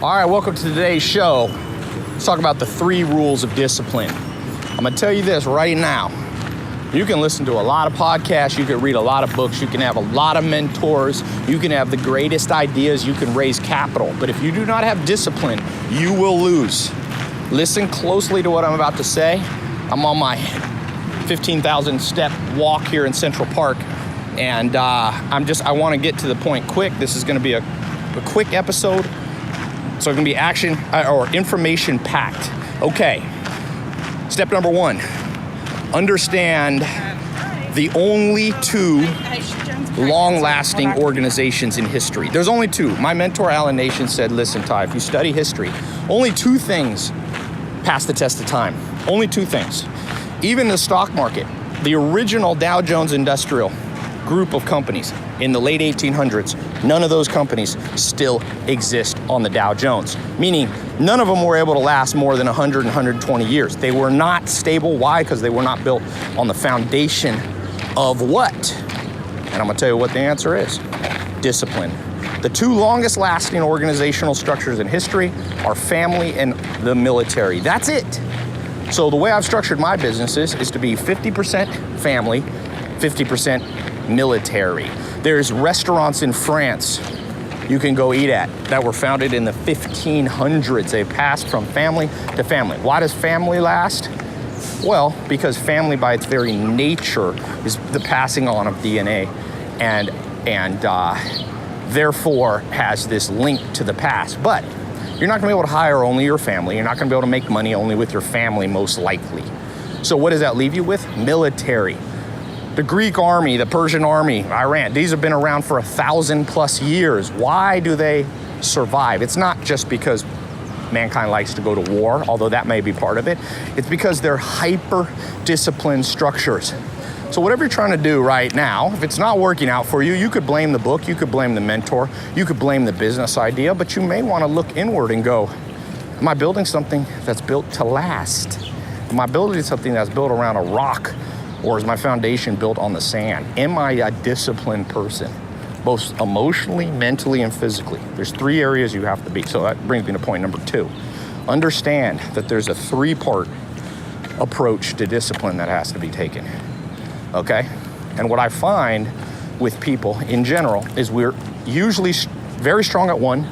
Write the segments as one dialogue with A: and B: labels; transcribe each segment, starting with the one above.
A: All right, welcome to today's show. Let's talk about the 3 rules of discipline. I'm gonna tell you this right now. You can listen to a lot of podcasts, you can read a lot of books, you can have a lot of mentors, you can have the greatest ideas, you can raise capital. But if you do not have discipline, you will lose. Listen closely to what I'm about to say. I'm on my 15,000 step walk here in Central Park, and I wanna get to the point quick. This is gonna be a quick episode. So it's gonna be action or information packed. Okay, step number 1, understand the only 2 long-lasting organizations in history. There's only 2. My mentor, Alan Nation, said, listen, Tai, if you study history, only 2 things pass the test of time. Only 2 things. Even the stock market, the original Dow Jones Industrial group of companies in the late 1800s, none of those companies still exist on the Dow Jones, meaning none of them were able to last more than 100 and 120 years. They were not stable. Why? Because they were not built on the foundation of what? And I'm gonna tell you what the answer is. Discipline. The 2 longest lasting organizational structures in history are family and the military. That's it. So the way I've structured my businesses is to be 50% family, 50% military. There's restaurants in France you can go eat at that were founded in the 1500s. They passed from family to family. Why does family last? Well, because family by its very nature is the passing on of DNA and therefore has this link to the past. But you're not gonna be able to hire only your family. You're not gonna be able to make money only with your family, most likely. So what does that leave you with? Military. The Greek army, the Persian army, Iran, these have been around for 1,000+ years. Why do they survive? It's not just because mankind likes to go to war, although that may be part of it. It's because they're hyper-disciplined structures. So whatever you're trying to do right now, if it's not working out for you, you could blame the book, you could blame the mentor, you could blame the business idea, but you may want to look inward and go, am I building something that's built to last? Am I building something that's built around a rock? Or is my foundation built on the sand? Am I a disciplined person, both emotionally, mentally, and physically? There's 3 areas you have to be. So that brings me to point number 2. Understand that there's a 3-part approach to discipline that has to be taken, okay? And what I find with people in general is we're usually very strong at one,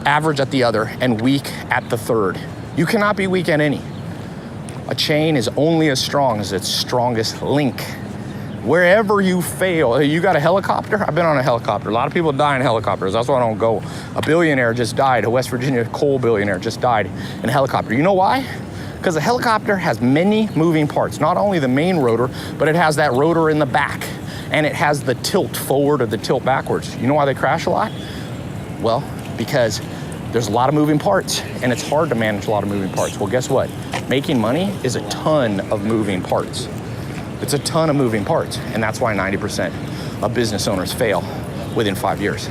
A: average at the other, and weak at the third. You cannot be weak at any. A chain is only as strong as its strongest link. Wherever you fail, you got a helicopter? I've been on a helicopter. A lot of people die in helicopters. That's why I don't go. A billionaire just died. A West Virginia coal billionaire just died in a helicopter. You know why? Because a helicopter has many moving parts. Not only the main rotor, but it has that rotor in the back. And it has the tilt forward or the tilt backwards. You know why they crash a lot? Well, because there's a lot of moving parts, and it's hard to manage a lot of moving parts. Well, guess what? Making money is a ton of moving parts. It's a ton of moving parts, and that's why 90% of business owners fail within 5 years.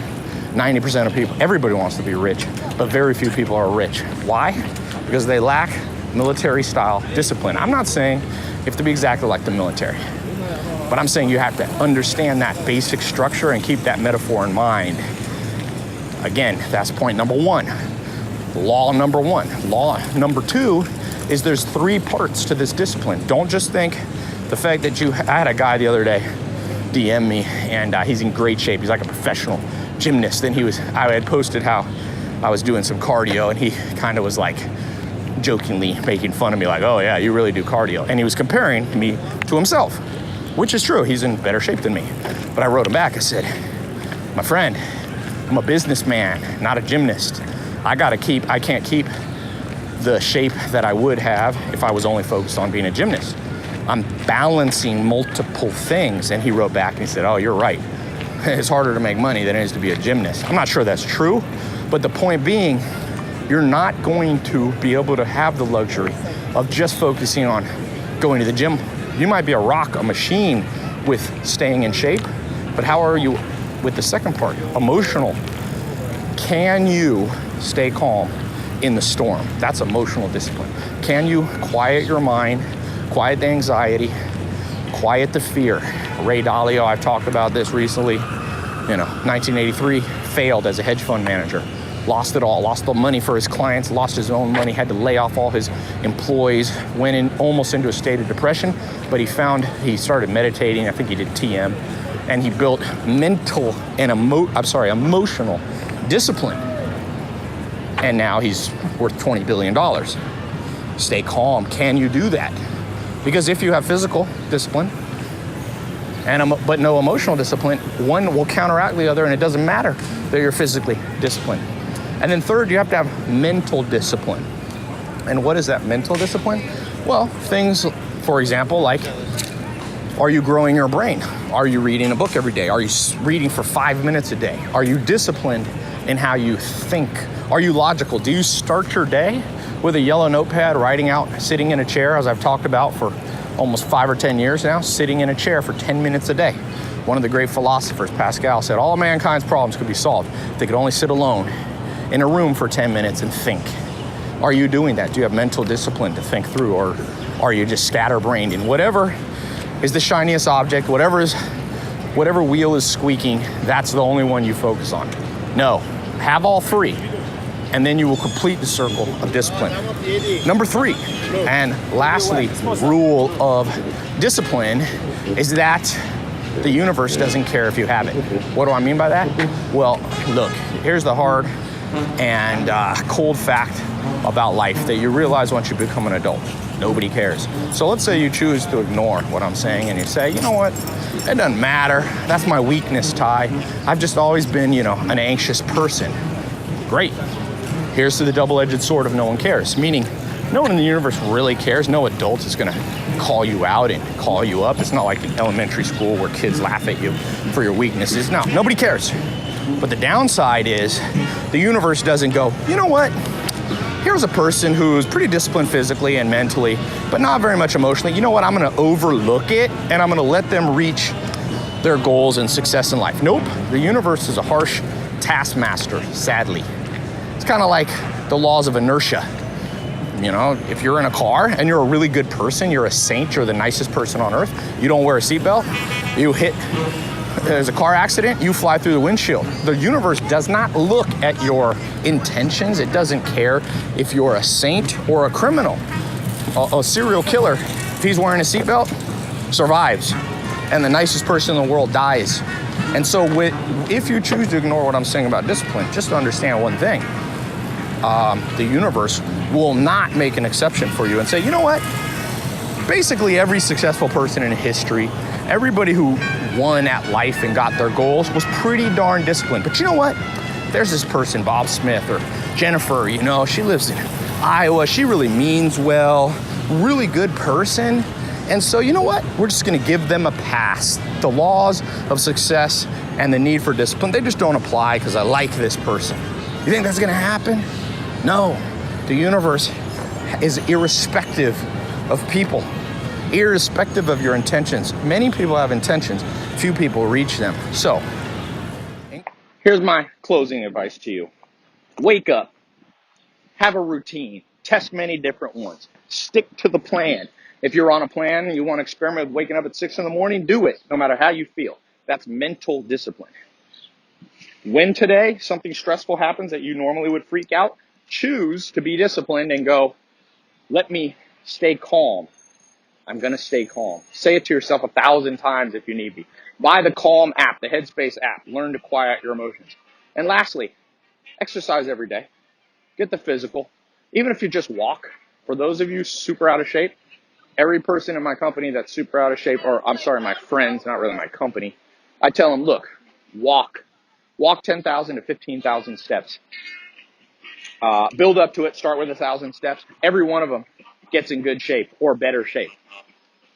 A: 90% of people, everybody wants to be rich, but very few people are rich. Why? Because they lack military-style discipline. I'm not saying you have to be exactly like the military, but I'm saying you have to understand that basic structure and keep that metaphor in mind. Again, that's point number 1. Law number 1. Law number 2 is there's 3 parts to this discipline. Don't just think the fact that I had a guy the other day DM me, and he's in great shape. He's like a professional gymnast. And I had posted how I was doing some cardio, and he kind of was like jokingly making fun of me, like, oh yeah, you really do cardio. And he was comparing me to himself, which is true. He's in better shape than me. But I wrote him back. I said, my friend, I'm a businessman, not a gymnast. I can't keep the shape that I would have if I was only focused on being a gymnast. I'm balancing multiple things. And he wrote back and he said, oh, you're right. It's harder to make money than it is to be a gymnast. I'm not sure that's true, but the point being, you're not going to be able to have the luxury of just focusing on going to the gym. You might be a rock, a machine with staying in shape, but how are you with the second part, emotional? Can you stay calm in the storm? That's emotional discipline. Can you quiet your mind, quiet the anxiety, quiet the fear? Ray Dalio, I've talked about this recently, 1983, failed as a hedge fund manager. lost it all, lost the money for his clients, lost his own money, had to lay off all his employees, went in almost into a state of depression. But he started meditating. I think he did TM, and he built mental and emotional discipline. And now he's worth $20 billion. Stay calm. Can you do that? Because if you have physical discipline but no emotional discipline, one will counteract the other, and it doesn't matter that you're physically disciplined. And then third, you have to have mental discipline. And what is that mental discipline? Well, things, for example, like, are you growing your brain? Are you reading a book every day? Are you reading for 5 minutes a day? Are you disciplined in how you think? Are you logical? Do you start your day with a yellow notepad, writing out, sitting in a chair, as I've talked about for almost 5 or 10 years now, sitting in a chair for 10 minutes a day? One of the great philosophers, Pascal, said all mankind's problems could be solved if they could only sit alone in a room for 10 minutes and think. Are you doing that? Do you have mental discipline to think through, or are you just scatterbrained in whatever is the shiniest object, whatever wheel is squeaking, that's the only one you focus on? No, have all three, and then you will complete the circle of discipline. Number 3, and lastly, rule of discipline is that the universe doesn't care if you have it. What do I mean by that? Well, look, here's the hard and cold fact about life that you realize once you become an adult. Nobody cares. So let's say you choose to ignore what I'm saying, and you say, you know what, it doesn't matter. That's my weakness, Tai. I've just always been, an anxious person. Great. Here's to the double-edged sword of no one cares, meaning no one in the universe really cares. No adult is gonna call you out and call you up. It's not like in elementary school where kids laugh at you for your weaknesses. No, nobody cares. But the downside is the universe doesn't go, you know what? Here's a person who's pretty disciplined physically and mentally, but not very much emotionally. You know what? I'm gonna overlook it, and I'm gonna let them reach their goals and success in life. Nope, the universe is a harsh taskmaster, sadly. It's kind of like the laws of inertia. If you're in a car and you're a really good person, you're a saint, you're the nicest person on earth, you don't wear a seatbelt, there's a car accident, you fly through the windshield. The universe does not look at your intentions. It doesn't care if you're a saint or a criminal. A serial killer, if he's wearing a seatbelt, survives. And the nicest person in the world dies. And so if you choose to ignore what I'm saying about discipline, just to understand one thing, the universe will not make an exception for you and say, you know what? Basically every successful person in history, everybody who won at life and got their goals was pretty darn disciplined. But you know what? There's this person, Bob Smith or Jennifer, she lives in Iowa. She really means well, really good person. And so you know what? We're just gonna give them a pass. The laws of success and the need for discipline, they just don't apply because I like this person. You think that's gonna happen? No, the universe is irrespective of people. Irrespective of your intentions. Many people have intentions, few people reach them. So, here's my closing advice to you. Wake up, have a routine, test many different ones, stick to the plan. If you're on a plan and you want to experiment with waking up at 6 in the morning, do it, no matter how you feel. That's mental discipline. When today something stressful happens that you normally would freak out, choose to be disciplined and go, let me stay calm. I'm going to stay calm. Say it to yourself 1,000 times if you need be. Buy the Calm app, the Headspace app. Learn to quiet your emotions. And lastly, exercise every day. Get the physical. Even if you just walk. For those of you super out of shape, every person in my company that's super out of shape, or I'm sorry, my friends, not really my company, I tell them, look, walk 10,000 to 15,000 steps. Build up to it. Start with 1,000 steps. Every one of them gets in good shape or better shape.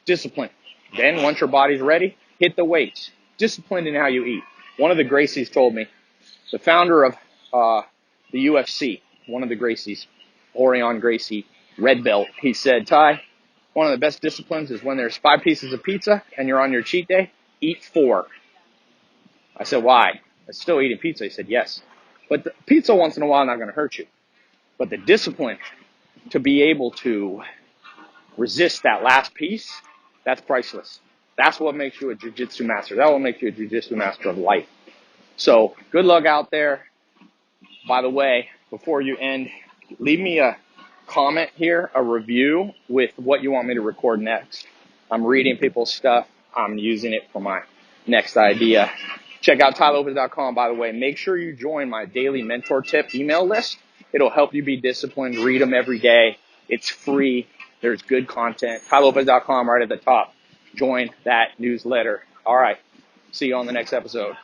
A: Discipline. Then once your body's ready, hit the weights. Disciplined in how you eat. One of the Gracies told me, the founder of the UFC, one of the Gracies, Orion Gracie, red belt, he said, Tai, one of the best disciplines is when there's 5 pieces of pizza and you're on your cheat day, eat 4. I said, why? I'm still eating pizza. He said, yes. But the pizza once in a while is not going to hurt you. But the discipline to be able to resist that last piece, that's priceless. That's what makes you a jiu-jitsu master. That will make you a jiu-jitsu master of life. So good luck out there. By the way, before you end, leave me a comment here, a review with what you want me to record next. I'm reading people's stuff. I'm using it for my next idea. Check out TaiLopez.com, by the way. Make sure you join my daily mentor tip email list. It'll help you be disciplined. Read them every day. It's free. There's good content. TaiLopez.com right at the top. Join that newsletter. All right. See you on the next episode.